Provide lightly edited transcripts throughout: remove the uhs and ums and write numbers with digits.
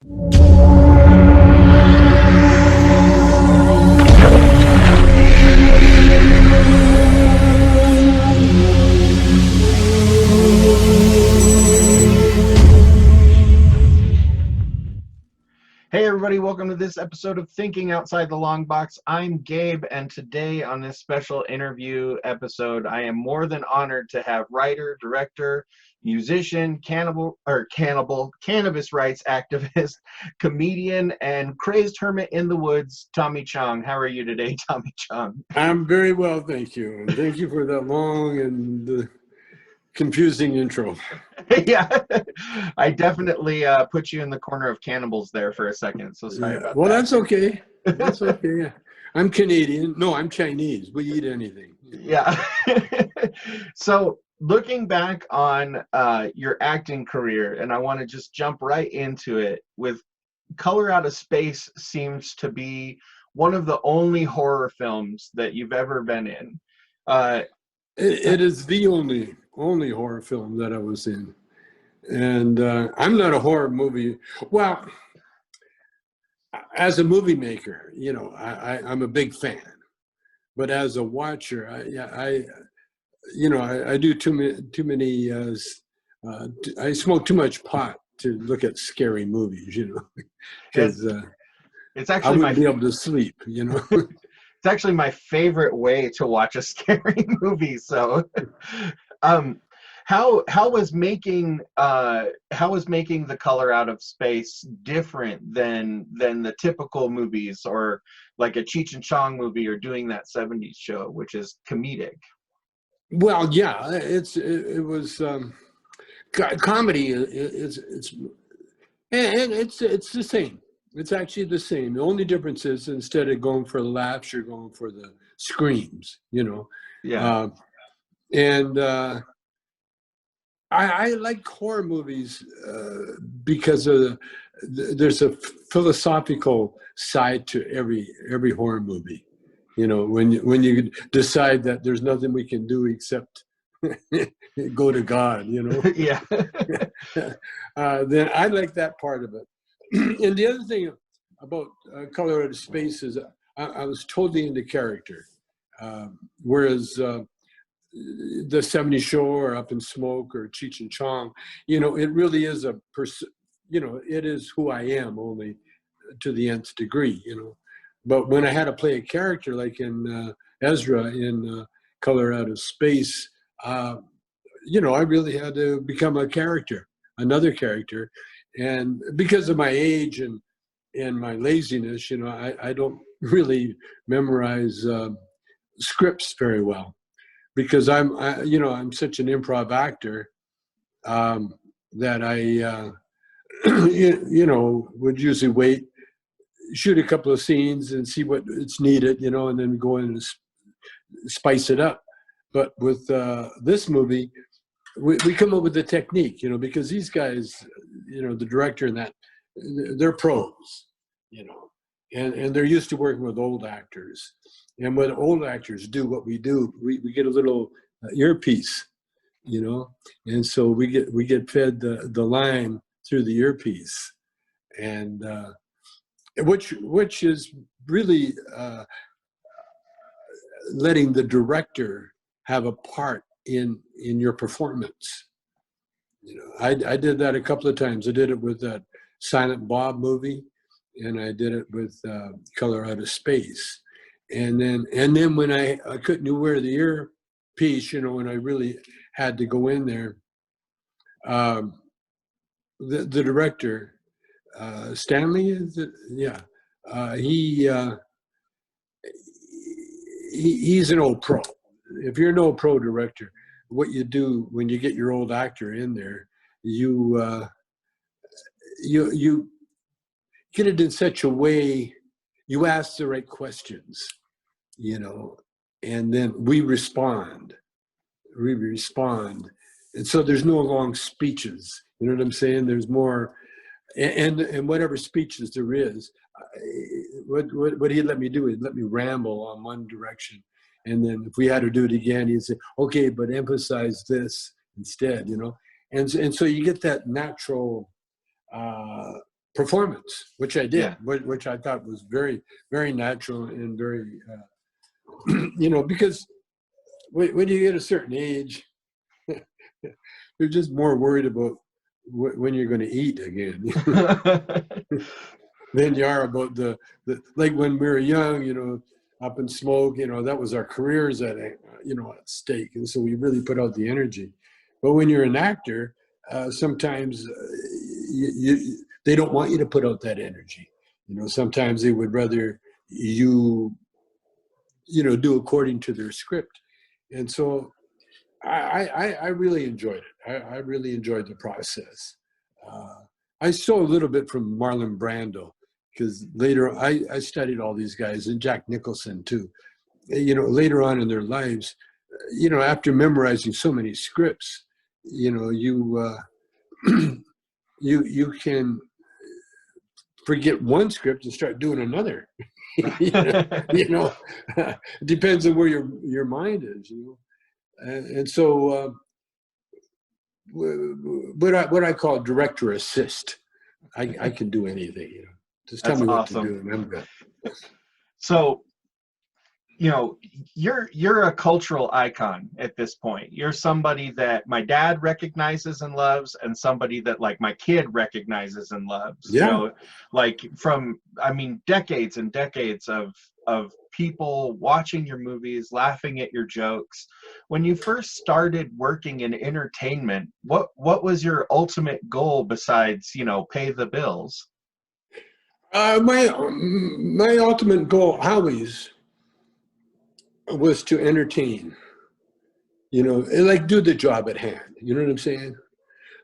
Hey everybody, welcome to this episode of Thinking Outside the Longbox. I'm Gabe, and today on this special interview episode, I am more than honored to have writer, director, musician, cannabis rights activist, comedian, and crazed hermit in the woods, Tommy Chong. How are you today, Tommy Chong? I'm very well, thank you. And thank you for that long and confusing intro. Yeah, I definitely put you in the corner of cannibals there for a second, so sorry about well, that. that's okay. That's okay. I'm Canadian. No, I'm Chinese. We eat anything. Yeah. So looking back on your acting career, and I want to just jump right into it with Color Out of Space seems to be one of the only horror films that you've ever been in. It is the only horror film that I was in. And I'm not a horror movie. Well, as a movie maker, you know, I'm a big fan. But as a watcher, I do too many. I smoke too much pot to look at scary movies, you know, because it's I actually wouldn't be able to sleep, you know. It's actually my favorite way to watch a scary movie. So, how was making The Color Out of Space different than the typical movies, or like a Cheech Chong movie, or doing that '70s show, which is comedic? Well, yeah, it was comedy. It's the same. It's actually the same. The only difference is instead of going for the laughs, you're going for the screams. You know. Yeah. I like horror movies because there's a philosophical side to every horror movie. You know, when you decide that there's nothing we can do except go to God, you know. Yeah. Then I like that part of it. And the other thing about Color Out of Space is I was totally into character, whereas the '70s show or Up in Smoke or Cheech and Chong, you know, it really is it is who I am, only to the nth degree, you know. But when I had to play a character like in Ezra in Color Out of Space, you know, I really had to become a character, another character. And because of my age and my laziness, you know, I don't really memorize scripts very well, because I'm such an improv actor that I you know, would usually wait, shoot a couple of scenes and see what it's needed, you know, and then go in and spice it up. But with this movie, we come up with the technique, you know, because these guys, you know, the director and that, they're pros, you know, and they're used to working with old actors. And when old actors do what we do, we get a little earpiece, you know, and so we get fed the line through the earpiece, and which is really letting the director have a part in your performance. You know, I did that a couple of times. I did it with that Silent Bob movie, and I did it with Color Out of Space. And then when I couldn't wear the earpiece, you know, when I really had to go in there, the director, Stanley, is it? Yeah, he's an old pro. If you're an old pro director, what you do when you get your old actor in there, you get it in such a way, you ask the right questions, you know, and then we respond. And so there's no long speeches, you know what I'm saying? There's more, and whatever speeches there is, what he'd let me do is let me ramble on one direction. And then if we had to do it again, he'd say, okay, but emphasize this instead, you know? And so you get that natural performance, which I did, Yeah. which I thought was very, very natural and very, you know, because when you get a certain age, you're just more worried about when you're going to eat again than you are about the like when we were young, you know, up in smoke, you know, that was our careers at, you know, at stake. And so we really put out the energy. But when you're an actor, sometimes they don't want you to put out that energy. You know, sometimes they would rather you know, do according to their script. And so I really enjoyed it. I really enjoyed the process. I saw a little bit from Marlon Brando, because later I studied all these guys, and Jack Nicholson too. You know, later on in their lives, you know, after memorizing so many scripts, you know, you can forget one script and start doing another. You know, it depends on where your mind is. You know. And so what I call director assist, I can do anything, you know. Just tell That's me what to awesome. do and I'm good. So, you know, you're a cultural icon at this point. You're somebody that my dad recognizes and loves, and somebody that like my kid recognizes and loves. Yeah. You know, like from, I mean, decades and decades of people watching your movies, laughing at your jokes. When you first started working in entertainment, what was your ultimate goal besides, you know, pay the bills? My ultimate goal always was to entertain, you know, and like do the job at hand. You know what I'm saying?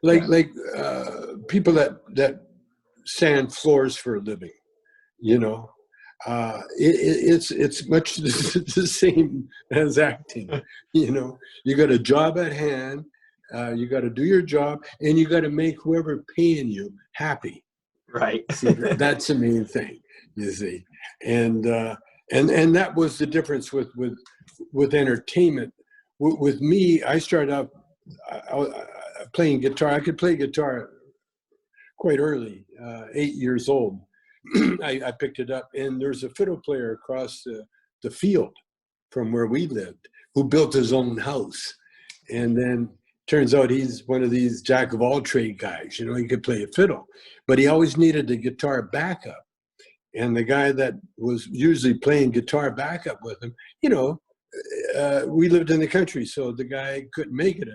Yeah. Like people that sand floors for a living, you know. It's much the same as acting. You know, you got a job at hand, you got to do your job, and you got to make whoever paying you happy. Right. See, that's the main thing, you see, and that was the difference with entertainment. With me, I started out playing guitar. I could play guitar quite early, 8 years old. I picked it up, and there's a fiddle player across the field from where we lived who built his own house. And then turns out he's one of these jack of all trade guys. You know, he could play a fiddle, but he always needed a guitar backup. And the guy that was usually playing guitar backup with him, you know, we lived in the country, so the guy couldn't make it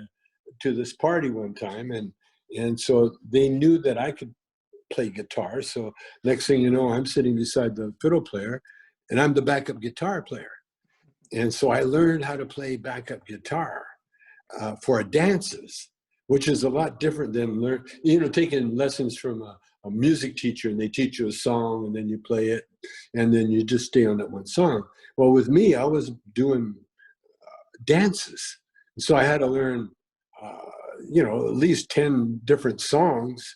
to this party one time. And so they knew that I could play guitar. So next thing you know, I'm sitting beside the fiddle player, and I'm the backup guitar player. And so I learned how to play backup guitar for dances, which is a lot different than taking lessons from a music teacher, and they teach you a song and then you play it and then you just stay on that one song. Well, with me, I was doing dances. So I had to learn, at least 10 different songs,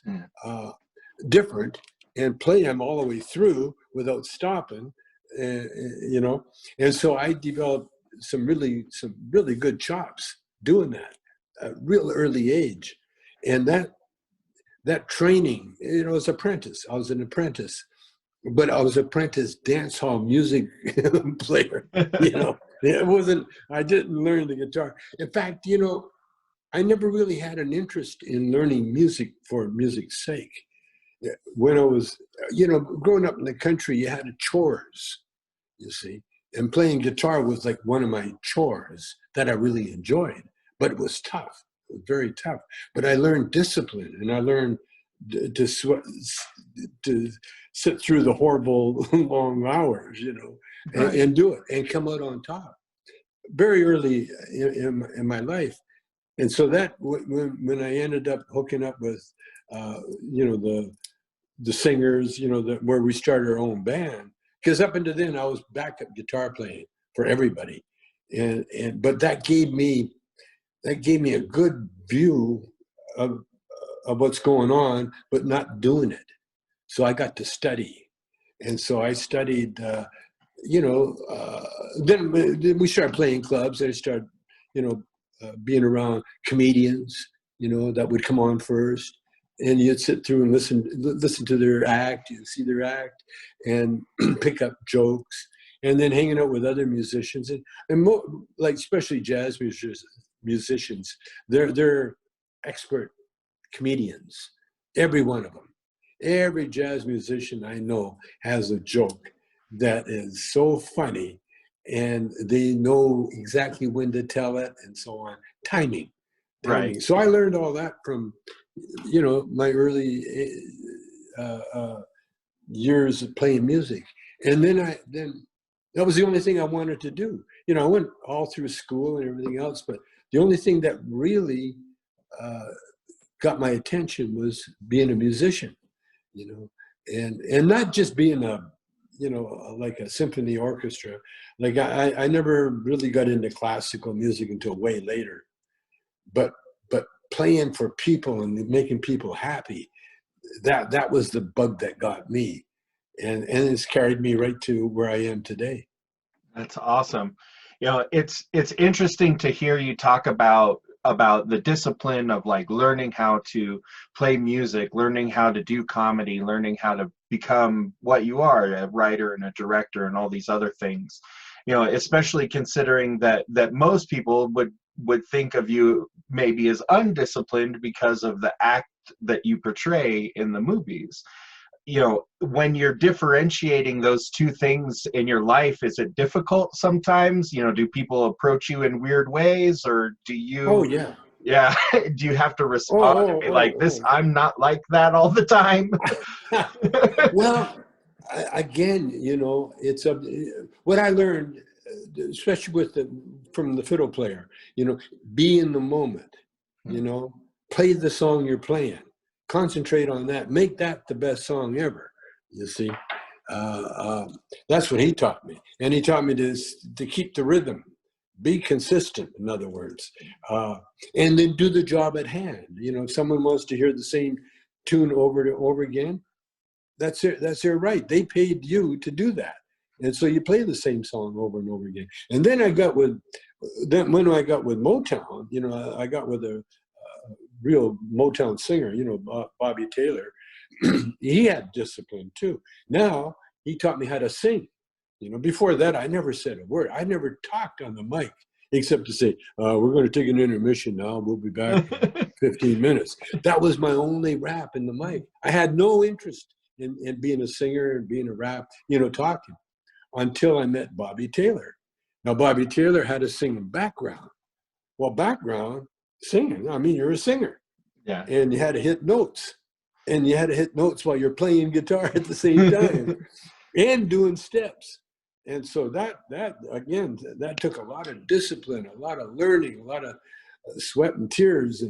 different, and play them all the way through without stopping, you know. And so I developed some really good chops doing that at a real early age. And that training, you know, as apprentice, I was an apprentice, but I was apprentice dance hall music player, you know. I didn't learn the guitar. In fact, you know, I never really had an interest in learning music for music's sake. When I was, you know, growing up in the country, you had chores, you see, and playing guitar was like one of my chores that I really enjoyed, but it was tough. It was very tough. But I learned discipline, and I learned to sit through the horrible long hours, you know, and do it and come out on top very early in my life. And so that when I ended up hooking up with, you know, the singers, you know, where we started our own band, because up until then I was backup guitar playing for everybody, but that gave me a good view of what's going on, but not doing it. So I got to study, and so I studied. Then we started playing clubs. I started, you know, being around comedians, you know, that would come on first. and you'd sit through and listen to their act, you see their act, and pick up jokes, and then hanging out with other musicians, and like especially jazz musicians, they're expert comedians, every one of them. Every jazz musician I know has a joke that is so funny, and they know exactly when to tell it and so on. Timing. Right. So I learned all that from, my early years of playing music. And then that was the only thing I wanted to do. I went all through school and everything else, but the only thing that really got my attention was being a musician, and not just being like a symphony orchestra. Like I never really got into classical music until way later, but playing for people and making people happy, that was the bug that got me, and it's carried me right to where I am today. That's awesome. It's interesting to hear you talk about the discipline of like learning how to play music, learning how to do comedy, learning how to become what you are, a writer and a director and all these other things. Especially considering that most people would think of you maybe as undisciplined because of the act that you portray in the movies. When you're differentiating those two things in your life, is it difficult sometimes? Do people approach you in weird ways, or do you? Oh yeah. Yeah. Do you have to respond and be like, this, I'm not like that all the time? Well, again, it's what I learned, especially from the fiddle player, be in the moment, play the song you're playing, concentrate on that, make that the best song ever. You see, that's what he taught me, and he taught me to keep the rhythm, be consistent. In other words, and then do the job at hand. If someone wants to hear the same tune over and over again, that's their right. They paid you to do that, and so you play the same song over and over again. And then when I got with Motown, I got with a real Motown singer, Bobby Taylor. He had discipline too. Now he taught me how to sing. Before that, I never said a word. I never talked on the mic except to say, we're going to take an intermission now. We'll be back in 15 minutes. That was my only rap in the mic. I had no interest in being a singer and being a rap, talking, until I met Bobby Taylor. Now, Bobby Taylor had a singing background. Well, background, singing, you're a singer. Yeah. And you had to hit notes. And you had to hit notes while you're playing guitar at the same time and doing steps. And so that took a lot of discipline, a lot of learning, a lot of sweat and tears,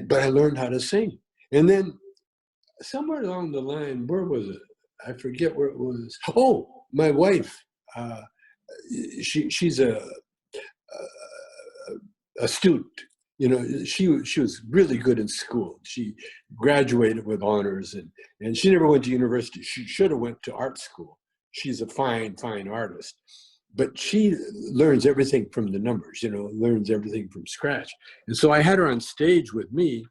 but I learned how to sing. And then somewhere along the line, where was it? I forget where it was. Oh, my wife, she's a student. She was really good in school. She graduated with honors, and she never went to university. She should have went to art school. She's a fine artist, but she learns everything from the numbers, learns everything from scratch. And so I had her on stage with me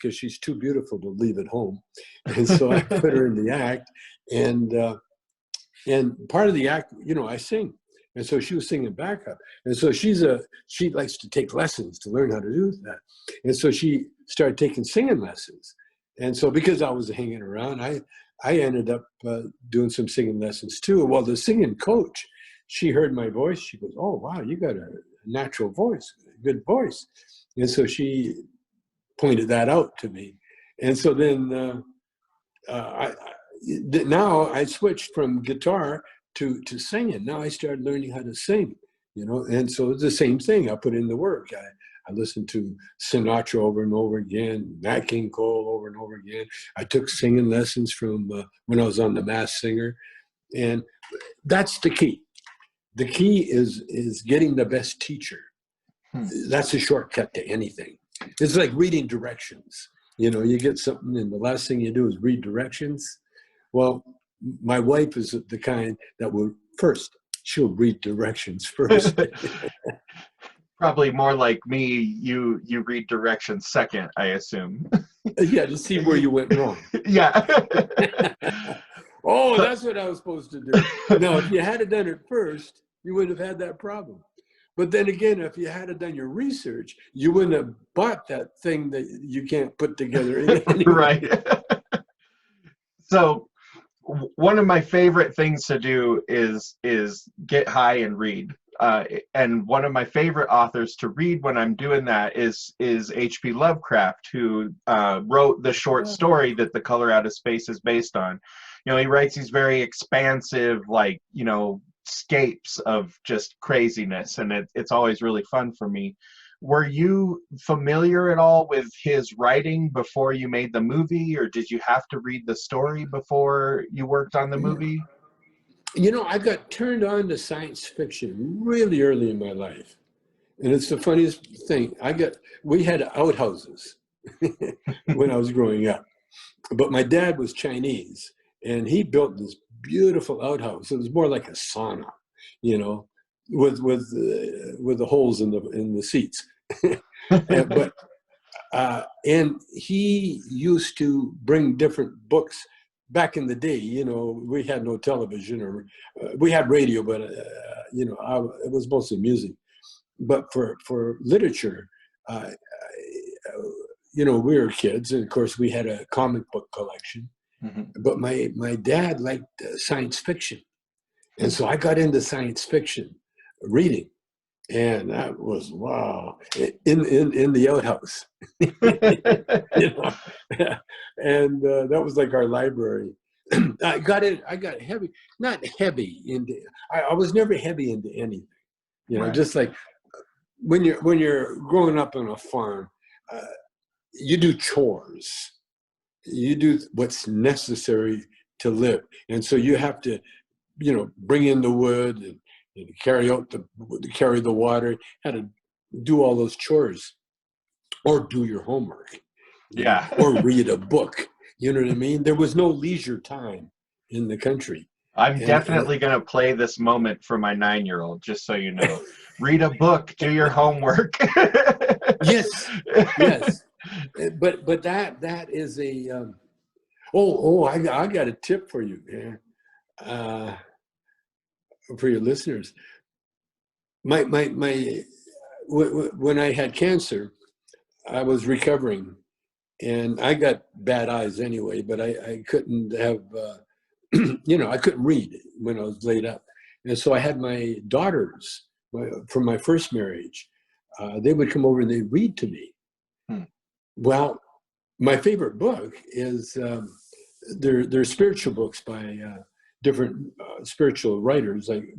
because she's too beautiful to leave at home. And so I put her in the act, and part of the act, I sing. And so she was singing backup. And so she likes to take lessons to learn how to do that. And so she started taking singing lessons. And so because I was hanging around, I ended up doing some singing lessons too. Well, the singing coach, she heard my voice. She goes, "Oh, wow, you got a natural voice, a good voice." And so she pointed that out to me. And so then now I switched from guitar to singing. Now I started learning how to sing, and so it's the same thing. I put in the work. I listened to Sinatra over and over again, Nat King Cole over and over again. I took singing lessons from when I was on The Masked Singer, and that's the key. The key is getting the best teacher. That's a shortcut to anything. It's like reading directions. You get something, and the last thing you do is read directions. Well, my wife is the kind that she'll read directions first. Probably more like me, you read directions second, I assume. Yeah, to see where you went wrong. Yeah. Oh, So, that's what I was supposed to do. No, if you had it done it first, you wouldn't have had that problem. But then again, if you had done your research, you wouldn't have bought that thing that you can't put together anyway. right. So one of my favorite things to do is get high and read. And one of my favorite authors to read when I'm doing that is H.P. Lovecraft, who wrote the short story that The Color Out of Space is based on. You know, he writes these very expansive, like, you know, scapes of just craziness, and it's always really fun for me. Were you familiar at all with his writing before you made the movie, or did you have to read the story before you worked on the movie? You know, I got turned on to science fiction really early in my life. And it's the funniest thing. We had outhouses when I was growing up. But my dad was Chinese, and he built this beautiful outhouse. It was more like a sauna, you know, with the holes in the seats. And he used to bring different books. Back in the day, you know, we had no television, or we had radio, but you know, it was mostly music. But for literature, you know, we were kids, and of course we had a comic book collection. Mm-hmm. But my dad liked science fiction, and so I got into science fiction reading, and that was wow, in the outhouse, you know, and that was like our library. I got heavy, not heavy into. I was never heavy into anything, you know, Right. just like when you're growing up on a farm, uh, you do chores, you do what's necessary to live, and so you have to, you know, bring in the wood and carry the water, how to do all those chores, or do your homework, you know, Yeah. or read a book. You know what I mean? There was no leisure time in the country, I'm and definitely going to play this moment for my 9-year-old, just so you know. Read a book, do your homework. yes, yes, but that is a I got a tip for you, man. For your listeners, when I had cancer, I was recovering, and I got bad eyes anyway, but I couldn't have, you know, I couldn't read when I was laid up. And so I had my daughters from my first marriage. They would come over and they'd read to me. Hmm. Well, my favorite book is they're spiritual books by different spiritual writers. Like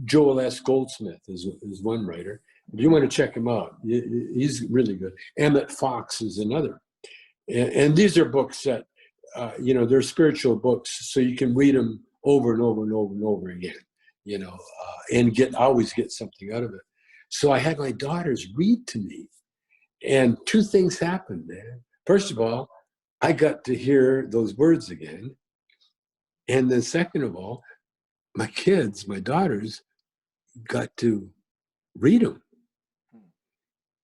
Joel S. Goldsmith is one writer. If you want to check him out, he's really good. Emmett Fox is another. And these are books that, you know, they're spiritual books, so you can read them over and over and over and over again, you know, and always get something out of it. So I had my daughters read to me, and two things happened, man. First of all, I got to hear those words again. And then second of all, my kids, my daughters, got to read them.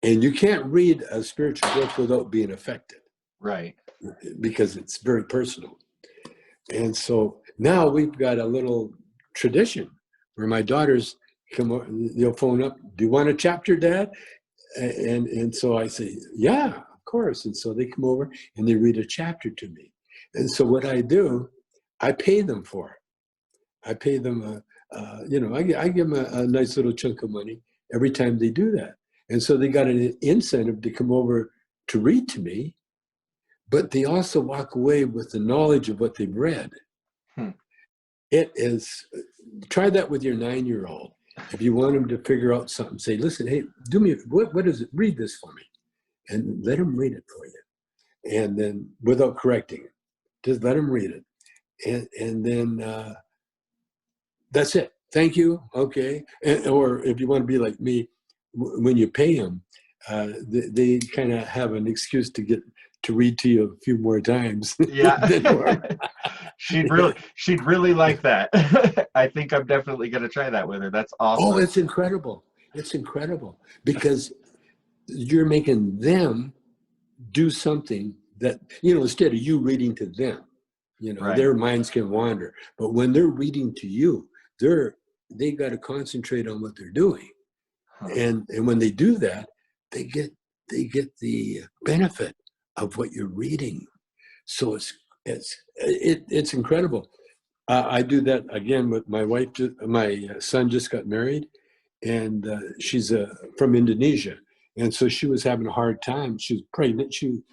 And you can't read a spiritual book without being affected. Right. Because it's very personal. And so now we've got a little tradition where my daughters they'll phone up, do you want a chapter, Dad? And so I say, yeah, of course. And so they come over and they read a chapter to me. And so what I do, I pay them for it. I pay them, you know, I give them a nice little chunk of money every time they do that. And so they got an incentive to come over to read to me, but they also walk away with the knowledge of what they've read. Hmm. It is, try that with your 9-year-old. If you want them to figure out something, say, listen, hey, do me, what is it? Read this for me. And let them read it for you. And then without correcting it, just let them read it. And then that's it. Thank you. Okay. Or if you want to be like me, when you pay them, they kind of have an excuse to read to you a few more times. Yeah. She'd really like that. I think I'm definitely going to try that with her. That's Oh, awesome. it's incredible. It's incredible because you're making them do something that, instead of you reading to them, Right. their minds can wander. But when they're reading to you, they got to concentrate on what they're doing. Huh. And when they do that, they get the benefit of what you're reading. So it's incredible. I do that again with my wife. My son just got married, and she's from Indonesia, and so she was having a hard time. She was pregnant. She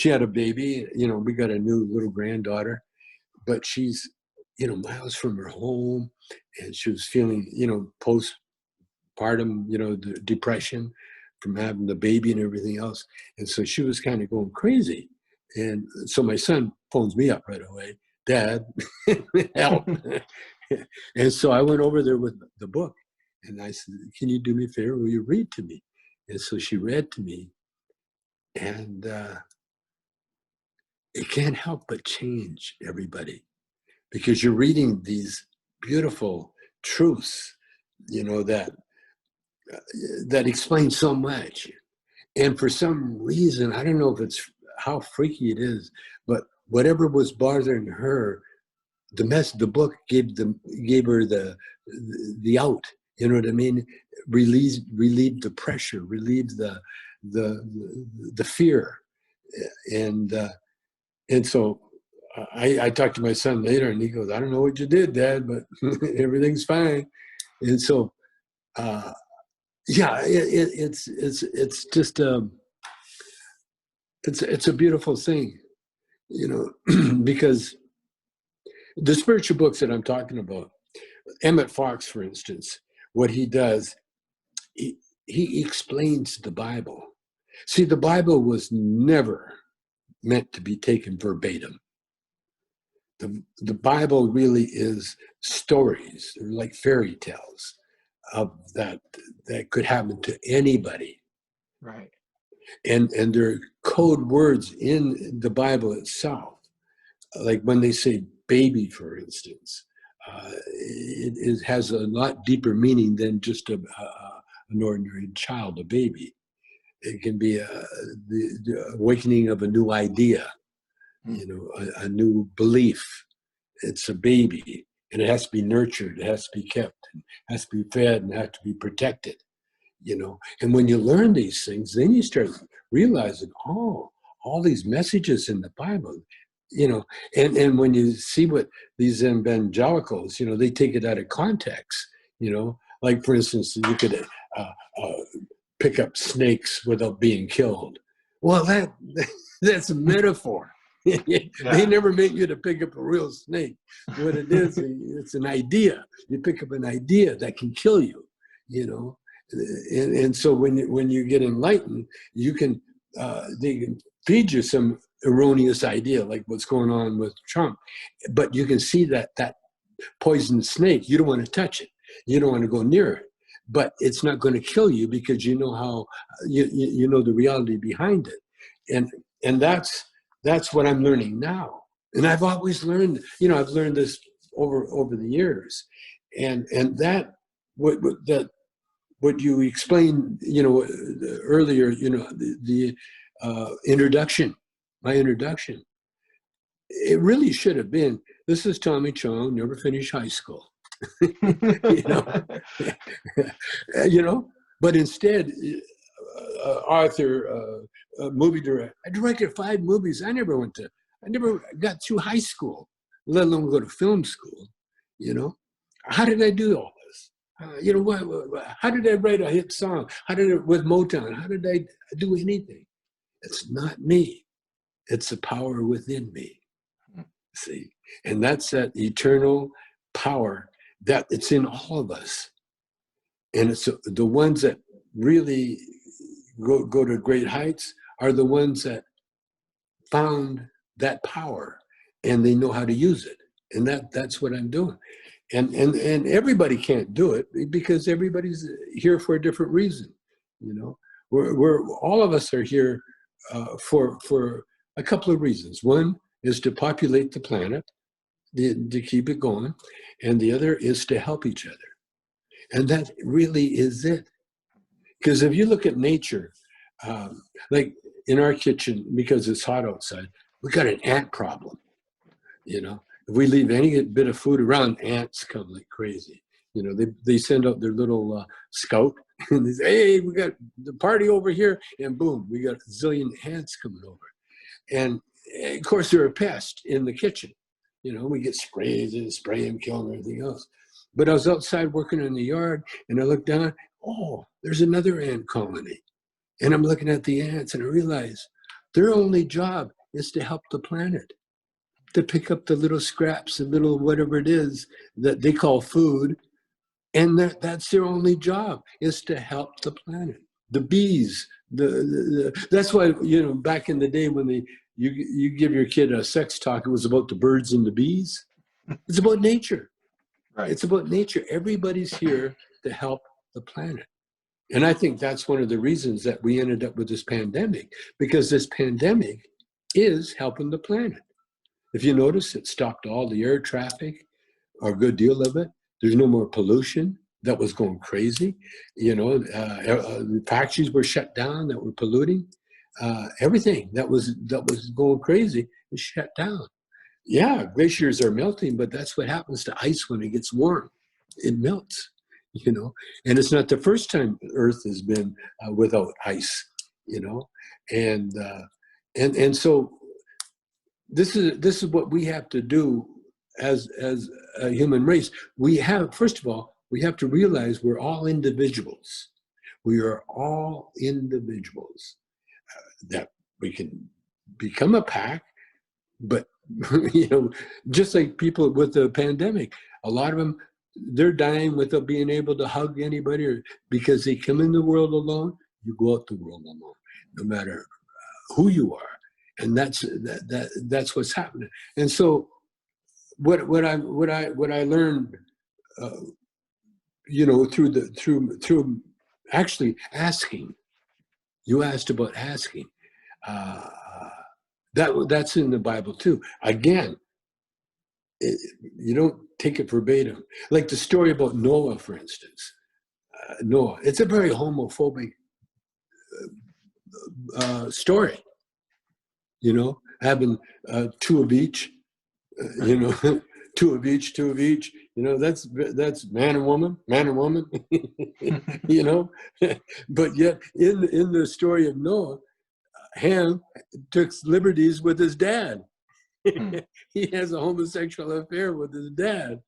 had a baby. We got a new little granddaughter, but she's miles from her home, and she was feeling postpartum the depression from having the baby and everything else, and so she was kind of going crazy. And so my son phones me up right away, Dad, help. And so I went over there with the book, and I said, can you do me a favor? Will you read to me? And so she read to me, and it can't help but change everybody, because you're reading these beautiful truths, that explain so much. And for some reason, I don't know if it's how freaky it is, but whatever was bothering her, the book gave her the out. You know what I mean? Relieved the pressure, relieved the fear, and so I talked to my son later, and he goes, "I don't know what you did, Dad, but everything's fine." And so, yeah, it's just it's a beautiful thing, because the spiritual books that I'm talking about, Emmett Fox, for instance, what he does, he explains the Bible. See, the Bible was never meant to be taken verbatim. The Bible really is stories. They're like fairy tales of that could happen to anybody. Right. And there are code words in the Bible itself. Like when they say baby, for instance, it has a lot deeper meaning than just an ordinary child, a baby. It can be the awakening of a new idea, a new belief. It's a baby, and it has to be nurtured, it has to be kept, it has to be fed, and it has to be protected. And when you learn these things, then you start realizing, oh, all these messages in the Bible, and when you see what these evangelicals, they take it out of context, like for instance, you could pick up snakes without being killed. Well, that's a metaphor. They never meant you to pick up a real snake. What it is, it's an idea. You pick up an idea that can kill you, And so when you get enlightened, they can feed you some erroneous idea, like what's going on with Trump. But you can see that poisoned snake, you don't want to touch it. You don't want to go near it. But it's not going to kill you because you know how you know the reality behind it. And that's what I'm learning now. And I've always learned, I've learned this over the years. And that what you explained, earlier, the introduction, my introduction, it really should have been, this is Tommy Chong, never finished high school. But instead, author, movie director, I directed 5 movies. I never got through high school, let alone go to film school. How did I do all this? How did I write a hit song? With Motown? How did I do anything? It's not me. It's the power within me. See, and that's that eternal power that it's in all of us. And it's the ones that really go to great heights are the ones that found that power and they know how to use it. And that's what I'm doing. And everybody can't do it because everybody's here for a different reason. We're all of us are here for a couple of reasons. One is to populate the planet, to keep it going, and the other is to help each other. And that really is it. Because if you look at nature, like in our kitchen, because it's hot outside, we got an ant problem. You know, if we leave any bit of food around, ants come like crazy. You know, they send out their little scout and they say, hey, we got the party over here, and boom, we got a zillion ants coming over. And of course, they're a pest in the kitchen. You know, we get sprays and spray them, kill them, everything else. But I was outside working in the yard, and I looked down, oh, there's another ant colony. And I'm looking at the ants, and I realize their only job is to help the planet, to pick up the little scraps, the little whatever it is that they call food. And that's their only job, is to help the planet. The bees, that's why, you know, back in the day when you give your kid a sex talk, it was about the birds and the bees. It's about nature. Right. It's about nature. Everybody's here to help the planet. And I think that's one of the reasons that we ended up with this pandemic, because this pandemic is helping the planet. If you notice, it stopped all the air traffic, or a good deal of it. There's no more pollution that was going crazy. You know, the factories were shut down that were polluting. Everything that was going crazy is shut down. Yeah, glaciers are melting, but that's what happens to ice when it gets warm. It melts, you know. And it's not the first time Earth has been without ice, you know. And so this is what we have to do as a human race. We have, first of all, we have to realize we're all individuals. We are all individuals. That we can become a pack, but you know, just like people with the pandemic, a lot of them, they're dying without being able to hug anybody, or because they come in the world alone. You go out the world alone, no matter who you are, and that's what's happening. And so, what I learned, you know, through actually asking. You asked about asking. That's in the Bible too. Again, you don't take it verbatim. Like the story about Noah, for instance. Noah, it's a very homophobic story. You know, having two of each. You know, two of each. You know, that's man and woman, you know. But yet in the story of Noah, Ham took liberties with his dad. He has a homosexual affair with his dad,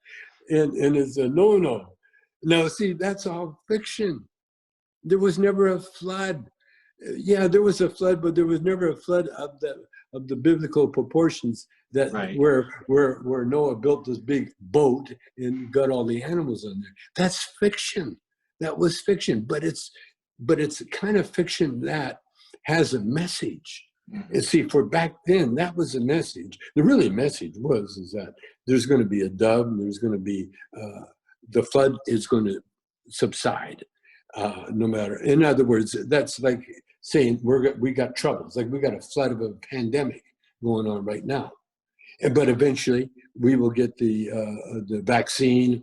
and it's a no. Now, see, that's all fiction. There was never a flood. Yeah, there was a flood, but there was never a flood of the biblical proportions that Right. where Noah built this big boat and got all the animals on there. That's fiction. That was fiction, but it's kind of fiction that has a message. And see, for back then, that was a message. The really message is that there's going to be a dove, and there's going to be the flood is going to subside, no matter. In other words, that's like saying we got troubles, like we got a flood of a pandemic going on right now, but eventually we will get the vaccine.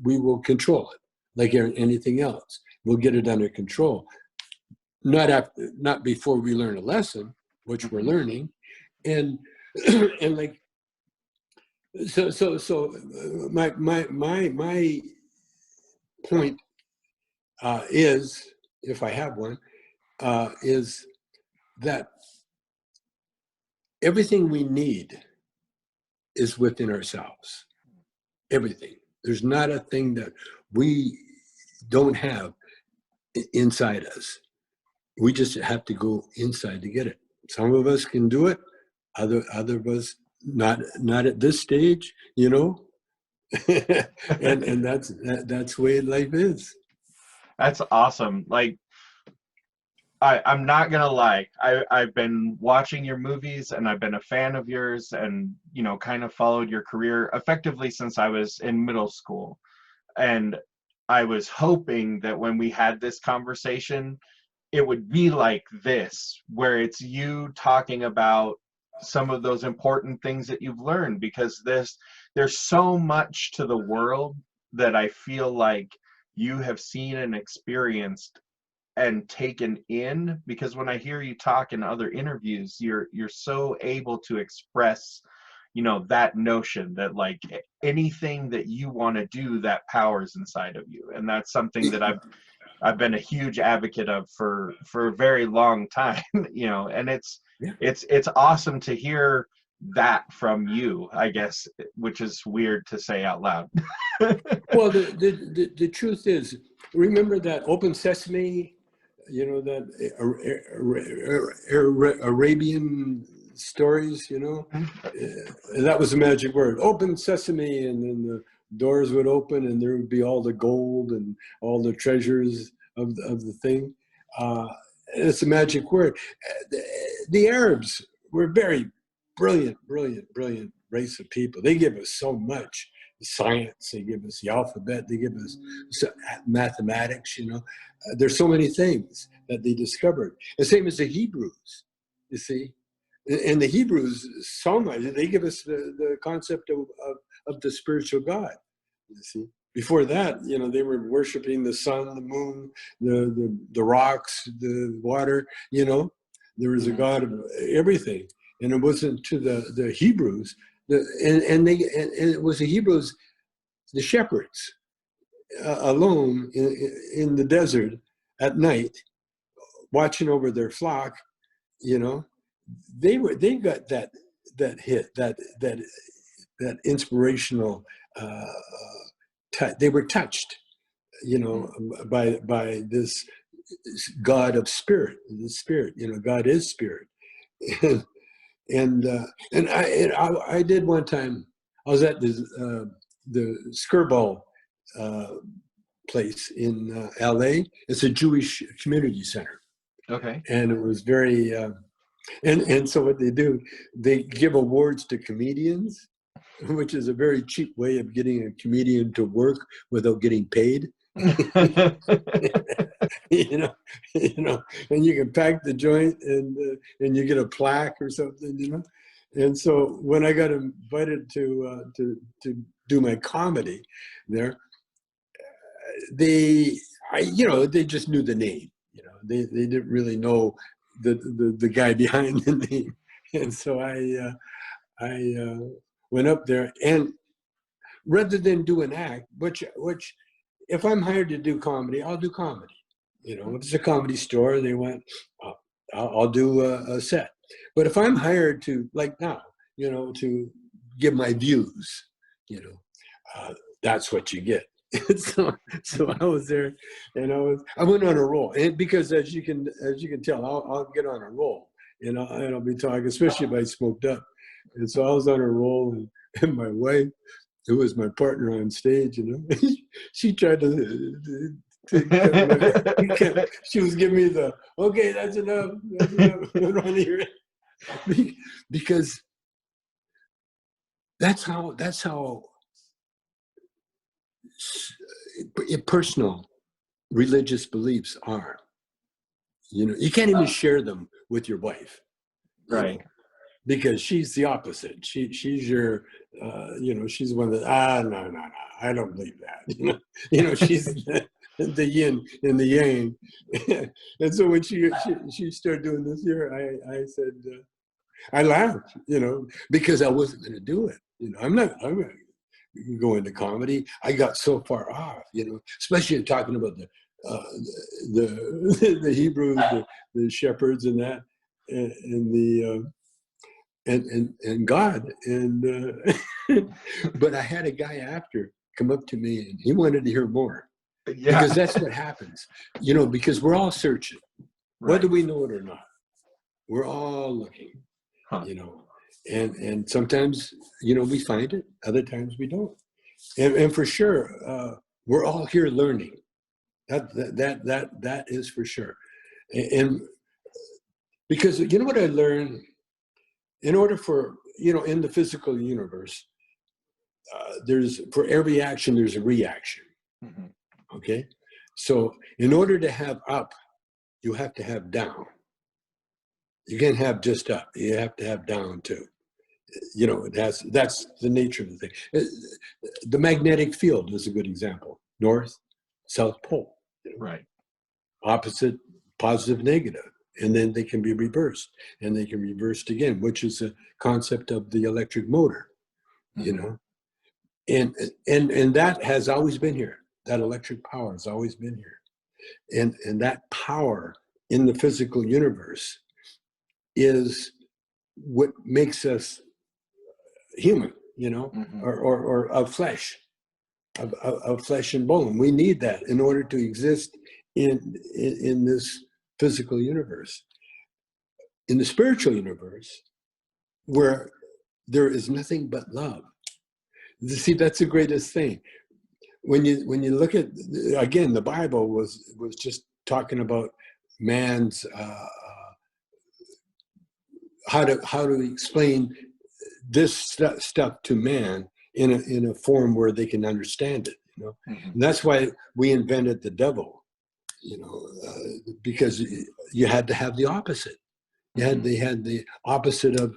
We will control it, like anything else. We'll get it under control. Not before we learn a lesson, which we're learning, and like so my point is, if I have one, is that everything we need is within ourselves. Everything. There's not a thing that we don't have inside us. We just have to go inside to get it. Some of us can do it. Other of us not at this stage, you know. and that's the way life is. That's awesome. Like, I'm not gonna lie. I've been watching your movies, and I've been a fan of yours, and you know, kind of followed your career effectively since I was in middle school. And I was hoping that when we had this conversation, it would be like this, where it's you talking about some of those important things that you've learned, because there's so much to the world that I feel like you have seen and experienced and taken in, because when I hear you talk in other interviews, you're so able to express, you know, that notion that like anything that you want to do, that power's inside of you. And that's something that I've been a huge advocate of for a very long time, you know, and Yeah. it's awesome to hear that from you, I guess, which is weird to say out loud. Well, the truth is, remember that Open Sesame, you know, that Arabian stories, you know, that was the magic word, Open Sesame, and then the doors would open and there would be all the gold and all the treasures of the thing. It's a magic word. The Arabs were very brilliant race of people. They give us so much. Science, they give us the alphabet, they give us mathematics, you know. There's so many things that they discovered. The same as the Hebrews, you see. And the Hebrews, so much, they give us the concept of the spiritual God, you see. Before that, you know, they were worshiping the sun, the moon, the rocks, the water, you know. There was a God of everything. And it wasn't to the Hebrews, and it was the Hebrews, the shepherds, alone in the desert at night, watching over their flock. You know, they got that hit, that inspirational. They were touched, you know, by this God of spirit, the spirit. You know, God is spirit. And I did one time. I was at the Skirball place in LA. It's a Jewish community center. Okay. And it was very and so what they do, they give awards to comedians, which is a very cheap way of getting a comedian to work without getting paid. you know, and you can pack the joint and you get a plaque or something, you know. And so when I got invited to do my comedy there, they just knew the name, you know. They didn't really know the guy behind the name, and so I went up there, and rather than do an act, which if I'm hired to do comedy, I'll do comedy. You know, if it's a comedy store, they want, I'll do a set. But if I'm hired to, like now, you know, to give my views, you know, that's what you get. so I was there, and I went on a roll, and because as you can tell, I'll get on a roll, and I'll be talking, especially if I smoked up. And so I was on a roll, and my wife, who was my partner on stage, you know, she tried to she was giving me the, okay, that's enough. Because that's how personal religious beliefs are. You know, you can't even share them with your wife, right? Know, because she's the opposite. She's your, you know, she's one that no, I don't believe that. You know, she's the yin and the yang. And so when she started doing this here, I said, I laughed, you know, because I wasn't going to do it. You know, I'm not go into comedy. I got so far off, you know, especially talking about the Hebrews, the shepherds, and that, and the and God, and but I had a guy after come up to me, and he wanted to hear more, because that's what happens, you know, because we're all searching, whether we know it or not. We're all looking, you know. And sometimes, you know, we find it, other times we don't. And for sure, we're all here learning. That is for sure. And because, you know what I learned, in order for, you know, in the physical universe, there's, for every action, there's a reaction. Okay? So in order to have up, you have to have down. You can't have just up, you have to have down too. You know, that's the nature of the thing. The magnetic field is a good example. North, South Pole. You know? Right. Opposite positive, negative, and then they can be reversed, and they can reversed again, which is a concept of the electric motor, you know, and that has always been here. That electric power has always been here, and that power in the physical universe is what makes us human, you know, or of flesh, of flesh and bone. We need that in order to exist in this physical universe. In the spiritual universe, where there is nothing but love. You see, that's the greatest thing. When you look at, again, the Bible was just talking about man's how to explain this stuff to man in a form where they can understand it, you know. And that's why we invented the devil, you know, because you had to have the opposite. They had the opposite of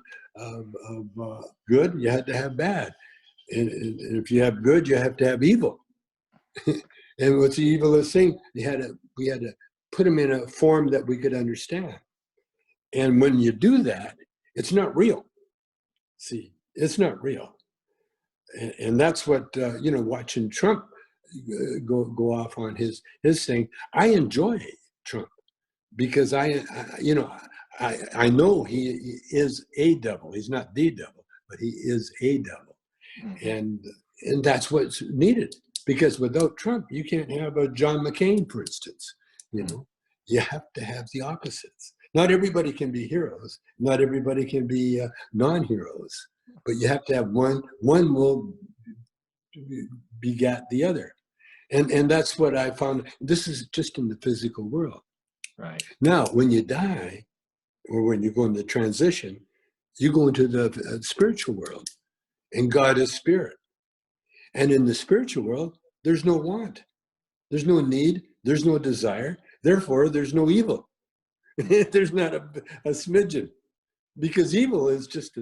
good. You had to have bad, and if you have good, you have to have evil. And what's the evilest thing? We had to put them in a form that we could understand. And when you do that, it's not real. See, it's not real. And that's what, you know, watching Trump go off on his thing. I enjoy Trump because you know, I know he is a devil. He's not the devil, but he is a devil. And that's what's needed, because without Trump, you can't have a John McCain, for instance. You know, you have to have the opposites. Not everybody can be heroes. Not everybody can be non-heroes. But you have to have one. One will begat the other, and that's what I found. This is just in the physical world. Right. Now, when you die, or when you go into transition, you go into the spiritual world, and God is spirit. And in the spiritual world, there's no want, there's no need, there's no desire. Therefore, there's no evil. There's not a smidgen, because evil is just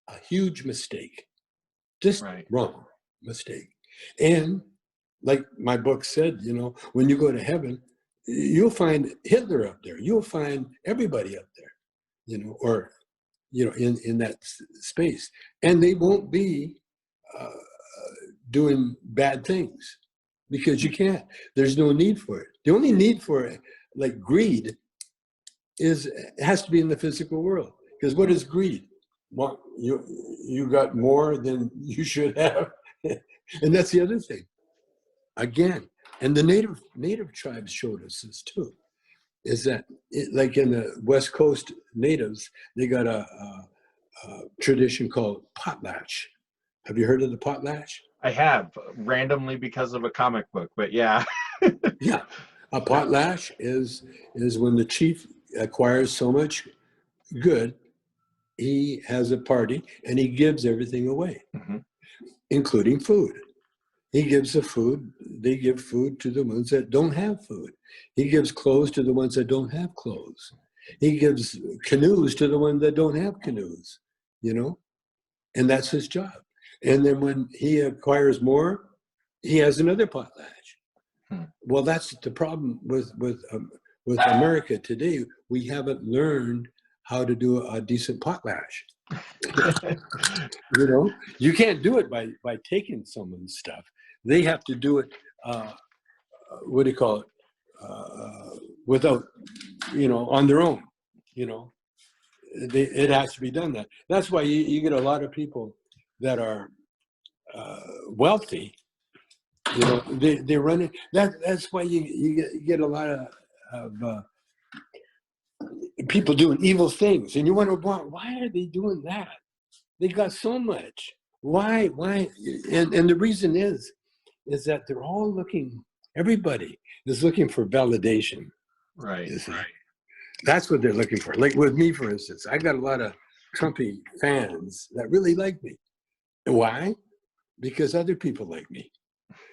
a huge mistake, just wrong mistake. And like my book said, you know, when you go to heaven, you'll find Hitler up there. You'll find everybody up there, you know, or, you know, in that space. And they won't be doing bad things, because you can't. There's no need for it. The only need for it, like greed, has to be in the physical world. Because what is greed? Well, you got more than you should have. And that's the other thing. Again, and the native tribes showed us this too, is that like in the West Coast natives, they got a tradition called potlatch. Have you heard of the potlatch? I have, randomly because of a comic book, but yeah. Yeah, a potlatch is when the chief acquires so much good, he has a party and he gives everything away, including food. He gives the food. They give food to the ones that don't have food. He gives clothes to the ones that don't have clothes. He gives canoes to the ones that don't have canoes, you know, and that's his job. And then when he acquires more, he has another potlatch. Well, that's the problem with America today. We haven't learned how to do a decent potlatch. You know, you can't do it by taking someone's stuff. They have to do it, what do you call it, without, you know, on their own, you know. It has to be done that. That's why you get a lot of people that are wealthy, you know, they run it. That's why you get a lot of people doing evil things, and you wonder why are they doing that? They got so much. Why? And the reason is that they're all looking. Everybody is looking for validation. Right. That's what they're looking for. Like with me, for instance, I got a lot of Trumpy fans that really like me. And why? Because other people like me.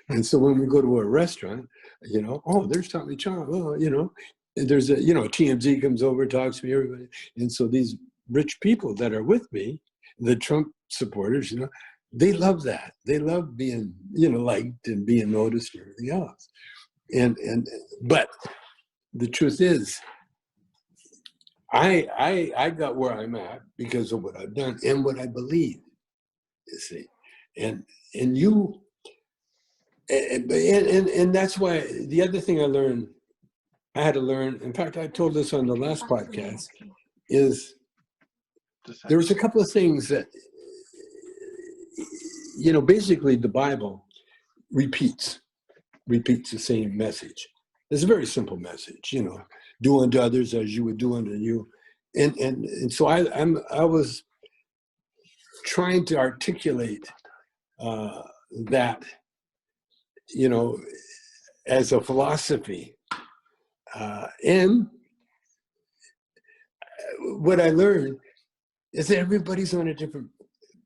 And so when we go to a restaurant, you know, oh, there's Tommy Chong. Oh, you know, and there's a, you know, TMZ comes over, talks to me, everybody. And so these rich people that are with me, the Trump supporters, you know, they love that. They love being, you know, liked and being noticed and everything else. But the truth is, I got where I'm at because of what I've done and what I believe. You see, and you, and that's why the other thing I had to learn. In fact, I told this on the last podcast. Is there was a couple of things that, basically the Bible repeats the same message. It's a very simple message, do unto others as you would do unto you. And so I was trying to articulate that, as a philosophy. And what I learned is that everybody's on a different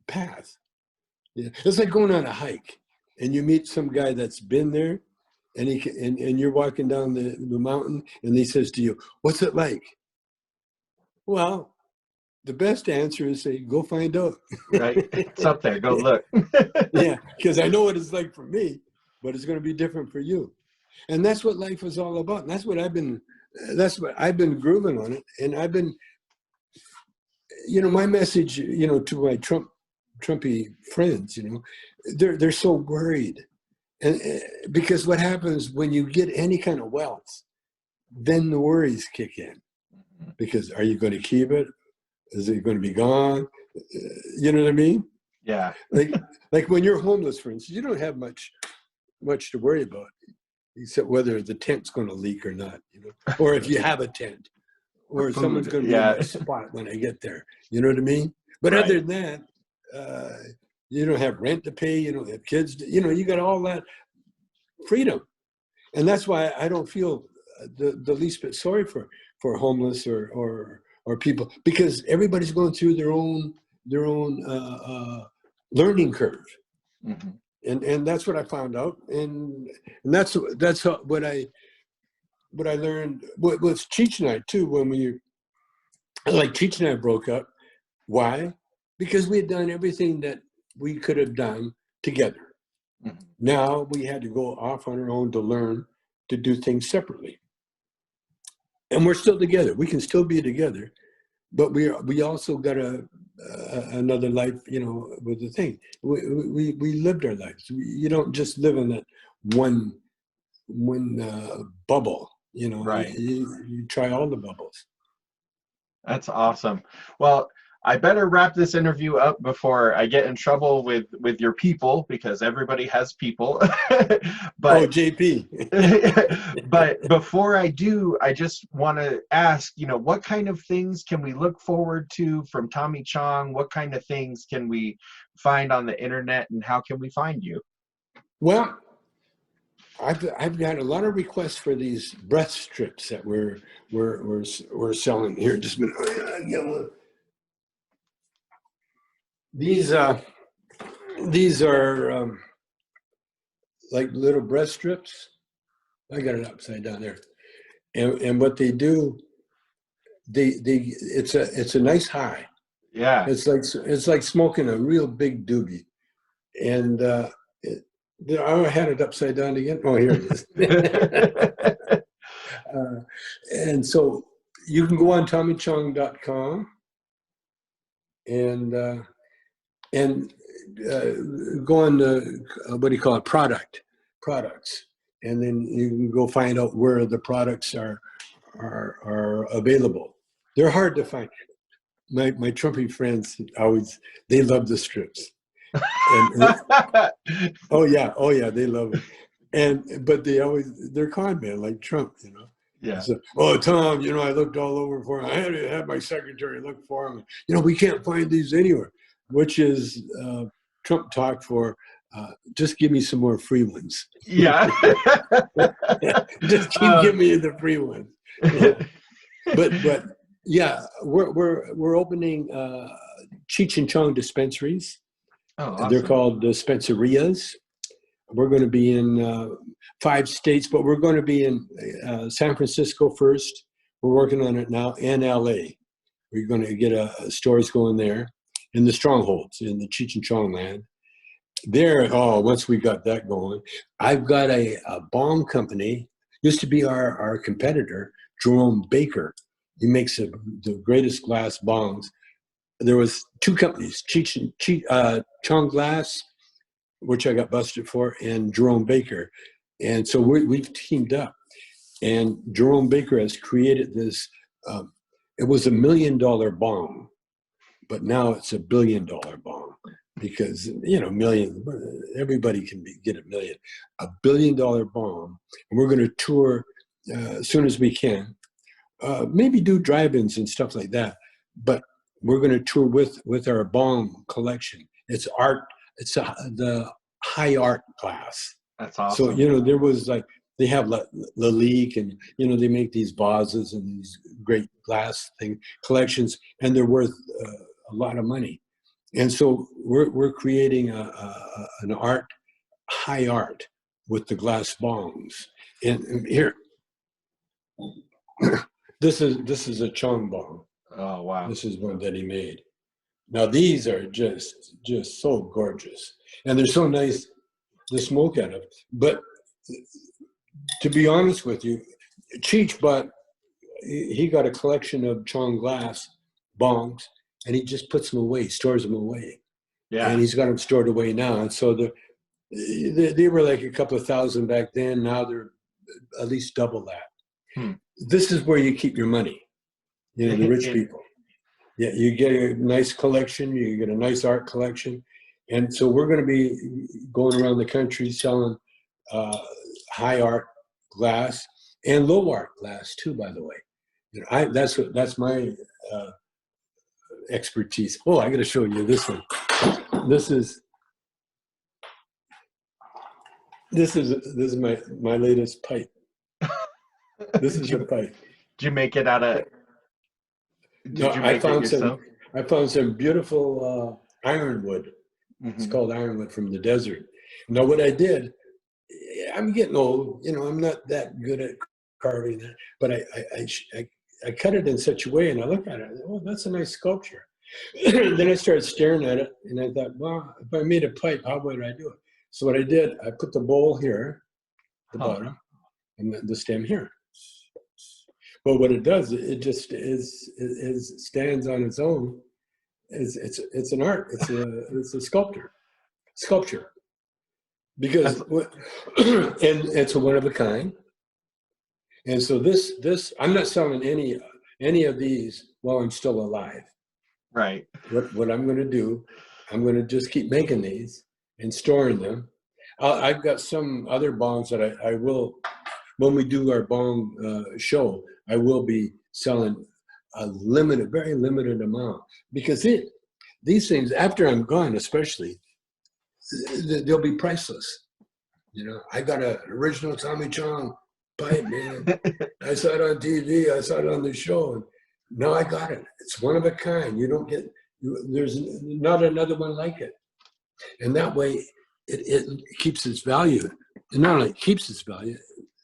path. Yeah. It's like going on a hike and you meet some guy that's been there and and you're walking down the mountain and he says to you, "What's it like?" Well, the best answer is say, "Go find out." Right. It's up there. Go look. Yeah, because I know what it's like for me, but it's going to be different for you. And that's what life is all about. And that's what I've been grooving on it. And I've been, my message, to my Trumpy friends, they're so worried. And because what happens when you get any kind of wealth, then the worries kick in. Because are you going to keep it? Is it going to be gone? You know what I mean? Yeah. Like when you're homeless, for instance, you don't have much to worry about, except whether the tent's going to leak or not, or if you have a tent, or someone's going to be in my spot when I get there. You know what I mean? But other than that, you don't have rent to pay. You don't have kids. You got all that freedom, and that's why I don't feel the least bit sorry for homeless or people, because everybody's going through their own learning curve. Mm-hmm. And that's what I found out, and that's what I learned with Cheech and I too. When Cheech and I broke up, why? Because we had done everything that we could have done together. Mm-hmm. Now we had to go off on our own to learn to do things separately, and we're still together. We can still be together, but we also got another life, with the thing. We lived our lives. You don't just live in that one bubble, Right. You try all the bubbles. That's awesome. Well, I better wrap this interview up before I get in trouble with your people, because everybody has people. But JP. But before I do, I just want to ask, what kind of things can we look forward to from Tommy Chong? What kind of things can we find on the internet, and how can we find you? Well, I've got a lot of requests for these breath strips that we're selling here. Just a minute. Get one. These are like little breath strips. I got it upside down there, and what they do, it's a nice high. Yeah. It's like smoking a real big doobie, and I had it upside down again. Oh, here it is. And so you can go on TommyChong.com and go on the what do you call it, products, and then you can go find out where the products are available. They're hard to find. My Trumpy friends they love the strips. And, oh yeah, they love it. But they're con men like Trump, Yeah. So, Tom, I looked all over for him. I had to have my secretary look for him. We can't find these anywhere, which is Trump talk for just give me some more free ones. Yeah. Just give me the free ones. Yeah. But yeah, we're opening Cheech and Chong dispensaries. Oh, awesome. They're called dispensarias. We're going to be in 5 states, but we're going to be in San Francisco first. We're working on it now, and LA. We're going to get stores going there in the strongholds in the Cheech and Chong land. Once we got that going, I've got a bomb company used to be our competitor, Jerome Baker. He makes the greatest glass bongs. There was two companies, Cheech Chong Glass, which I got busted for, and Jerome Baker. And so we've teamed up. And Jerome Baker has created this, it was $1 million bong, but now it's $1 billion bong. Because, you know, million, everybody can get $1 million. $1 billion bomb, and we're going to tour as soon as we can. Maybe do drive-ins and stuff like that. But we're going to tour with our bomb collection. It's art. It's the high art class. That's awesome. So, you know, there was like, they have Lalique, and, you know, they make these vases and these great glass collections, and they're worth a lot of money. And so we're creating an art, high art, with the glass bongs. And here, this is a Chong bong. Oh wow! This is one that he made. Now these are just so gorgeous, and they're so nice to smoke out of. But to be honest with you, Cheech he got a collection of Chong glass bongs, and he just puts them away, stores them away. Yeah. And he's got them stored away now. And so they were like a couple of thousand back then. Now they're at least double that. This is where you keep your money, you know, the rich people. Yeah, you get a nice collection, you get a nice art collection. And so we're going to be going around the country selling high art glass and low art glass too, by the way. You know, that's my expertise. Oh, I got to show you this one. This is my latest pipe. This is a pipe. Did you make it out of? I found some beautiful ironwood. It's called ironwood from the desert. Now, what I did, I'm getting old. You know, I'm not that good at carving that, but I cut it in such a way, and I look at it. Oh, that's a nice sculpture. Then I started staring at it, and I thought, well, if I made a pipe, how would I do it? So what I did, I put the bowl here, the bottom, and the stem here. But what it does, it just stands on its own. It's an art. It's a sculpture. Because and it's a one of a kind. And so this I'm not selling any of these while I'm still alive. Right. What I'm going to do, I'm going to just keep making these and storing them. I've got some other bongs that I will, when we do our bong show, I will be selling a very limited amount, because these things, after I'm gone especially, they'll be priceless. You know, I got an original Tommy Chong pipe, man. I saw it on TV, I saw it on the show, and now I got it. It's one of a kind. You don't get, there's not another one like it. And that way, it keeps its value. And not only keeps its value,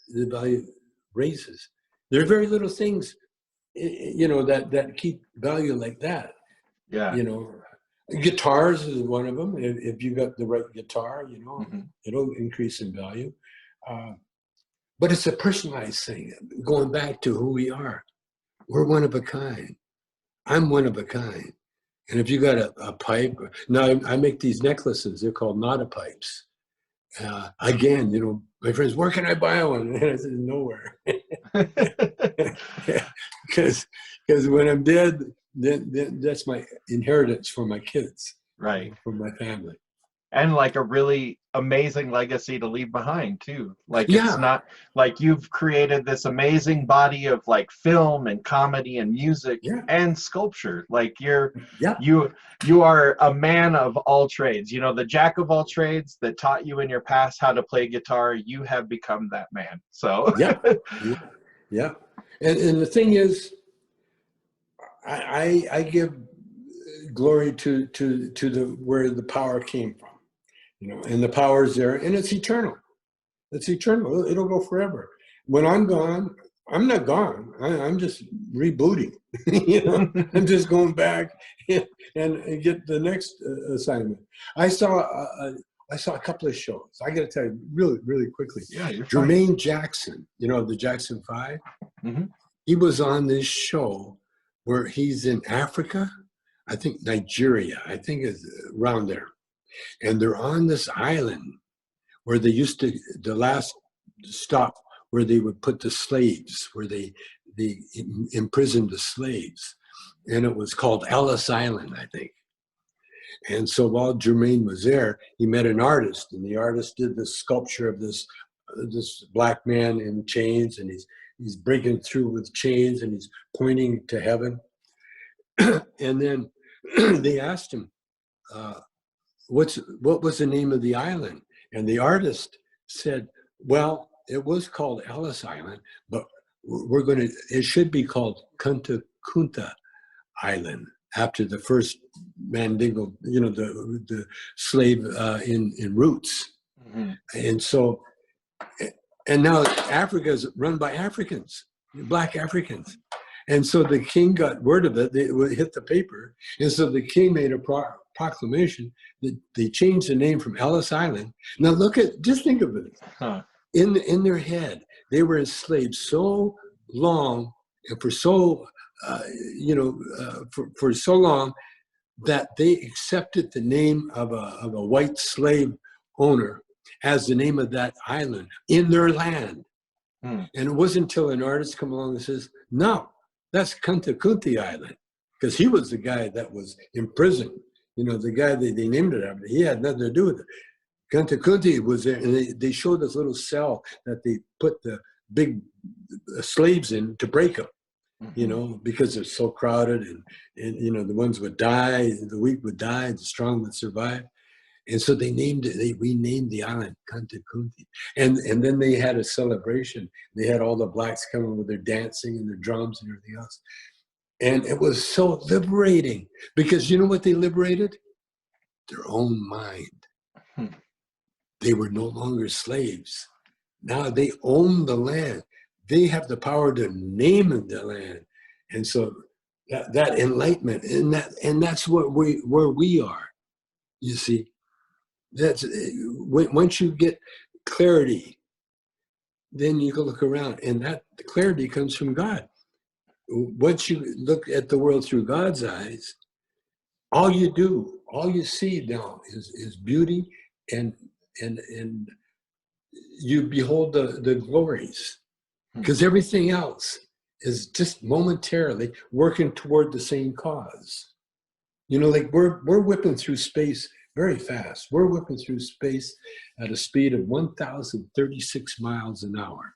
the value raises. There are very little things, you know, that keep value like that. Yeah. You know, guitars is one of them. If you got the right guitar, you know, it'll increase in value. But it's a personalized thing. Going back to who we are, we're one of a kind. I'm one of a kind. And if you got a pipe, now I make these necklaces. They're called Nada pipes. Again, you know, my friends, where can I buy one? And I said, nowhere. Because when I'm dead, then that's my inheritance for my kids, right? For my family, and like a really amazing legacy to leave behind too. Like it's not like you've created this amazing body of like film and comedy and music and sculpture. Like you are a man of all trades. You know, the jack of all trades that taught you in your past how to play guitar. You have become that man. So yeah. And the thing is, I give glory to the where the power came from, you know, and the power is there, and it's eternal. It's eternal. It'll go forever. When I'm gone, I'm not gone. I'm just rebooting. You know, I'm just going back and get the next assignment. I saw I saw a couple of shows. I got to tell you really, really quickly. Yeah, you're fine. Jermaine Jackson, you know, the Jackson 5, Mm-hmm. he was on this show where he's in Africa, I think Nigeria, I think it's around there. And they're on this island where they used to, the last stop where they would put the slaves, where they imprisoned the slaves. And it was called Ellis Island, I think. And so while Jermaine was there, he met an artist, and the artist did this sculpture of this black man in chains, and he's breaking through with chains, and he's pointing to heaven. And then they asked him, what was the name of the island? And the artist said, well, it was called Ellis Island, but it should be called Kunta Kunta Island, after the first Mandingo, you know, the slave in Roots. Mm-hmm. And so, and now Africa is run by Africans, black Africans. And so the king got word of it, it hit the paper. And so the king made a proclamation that they changed the name from Ellis Island. Now just think of it. Huh. In their head, they were enslaved so long and for so, for so long that they accepted the name of a white slave owner as the name of that island in their land. Hmm. And it wasn't until an artist come along and says, no, that's Kunta Kunti Island, because he was the guy that was in prison. You know, the guy they named it after, he had nothing to do with it. Kunta Kunti was there, and they showed this little cell that they put the big slaves in to break them. You know, because they're so crowded, and you know, the ones would die, the weak would die, the strong would survive. And so they named it, they renamed the island Kunta Kunti. And then they had a celebration. They had all the blacks coming with their dancing and their drums and everything else. And it was so liberating, because you know what they liberated? Their own mind. They were no longer slaves. Now they own the land. They have the power to name the land. And so that enlightenment, and that's where we are. You see, that's once you get clarity, then you can look around, and that clarity comes from God. Once you look at the world through God's eyes, all you see now is beauty, and you behold the glories. Because everything else is just momentarily working toward the same cause. You know, like we're whipping through space very fast. We're whipping through space at a speed of 1,036 miles an hour.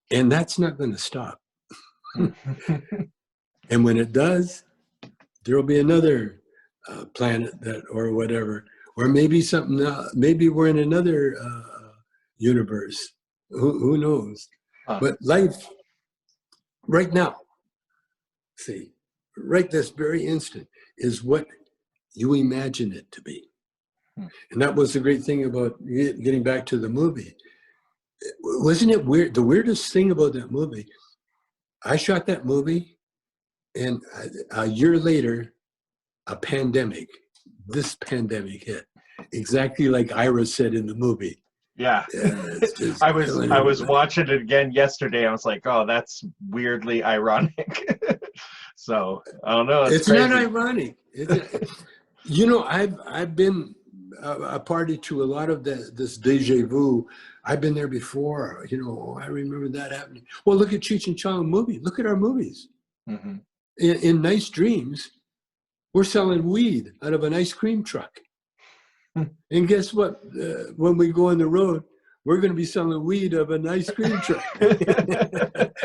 And that's not going to stop. And when it does, there will be another planet or whatever, or maybe something, maybe we're in another universe. Who knows? But life right now, see, right this very instant, is what you imagine it to be. And that was the great thing about getting back to the movie. Wasn't it weird? The weirdest thing about that movie, I shot that movie, and a year later, this pandemic hit. Exactly like Ira said in the movie. Yeah, I was watching it again yesterday. I was like, oh, that's weirdly ironic. So I don't know. It's crazy. Not ironic. You know, I've been a party to a lot of this deja vu. I've been there before. You know, I remember that happening. Well, look at Cheech and Chong movie. Look at our movies. Mm-hmm. In Nice Dreams, we're selling weed out of an ice cream truck. And guess what? When we go on the road, we're going to be selling weed of an ice cream truck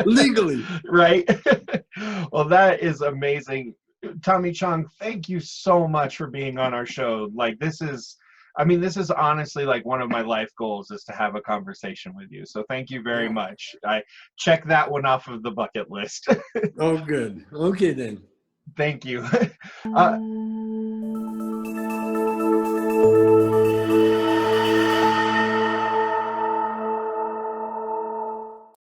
legally. Right. Well, that is amazing. Tommy Chong, thank you so much for being on our show. Like, this is honestly like one of my life goals, is to have a conversation with you. So thank you very much. I check that one off of the bucket list. Oh, good. Okay, then. Thank you.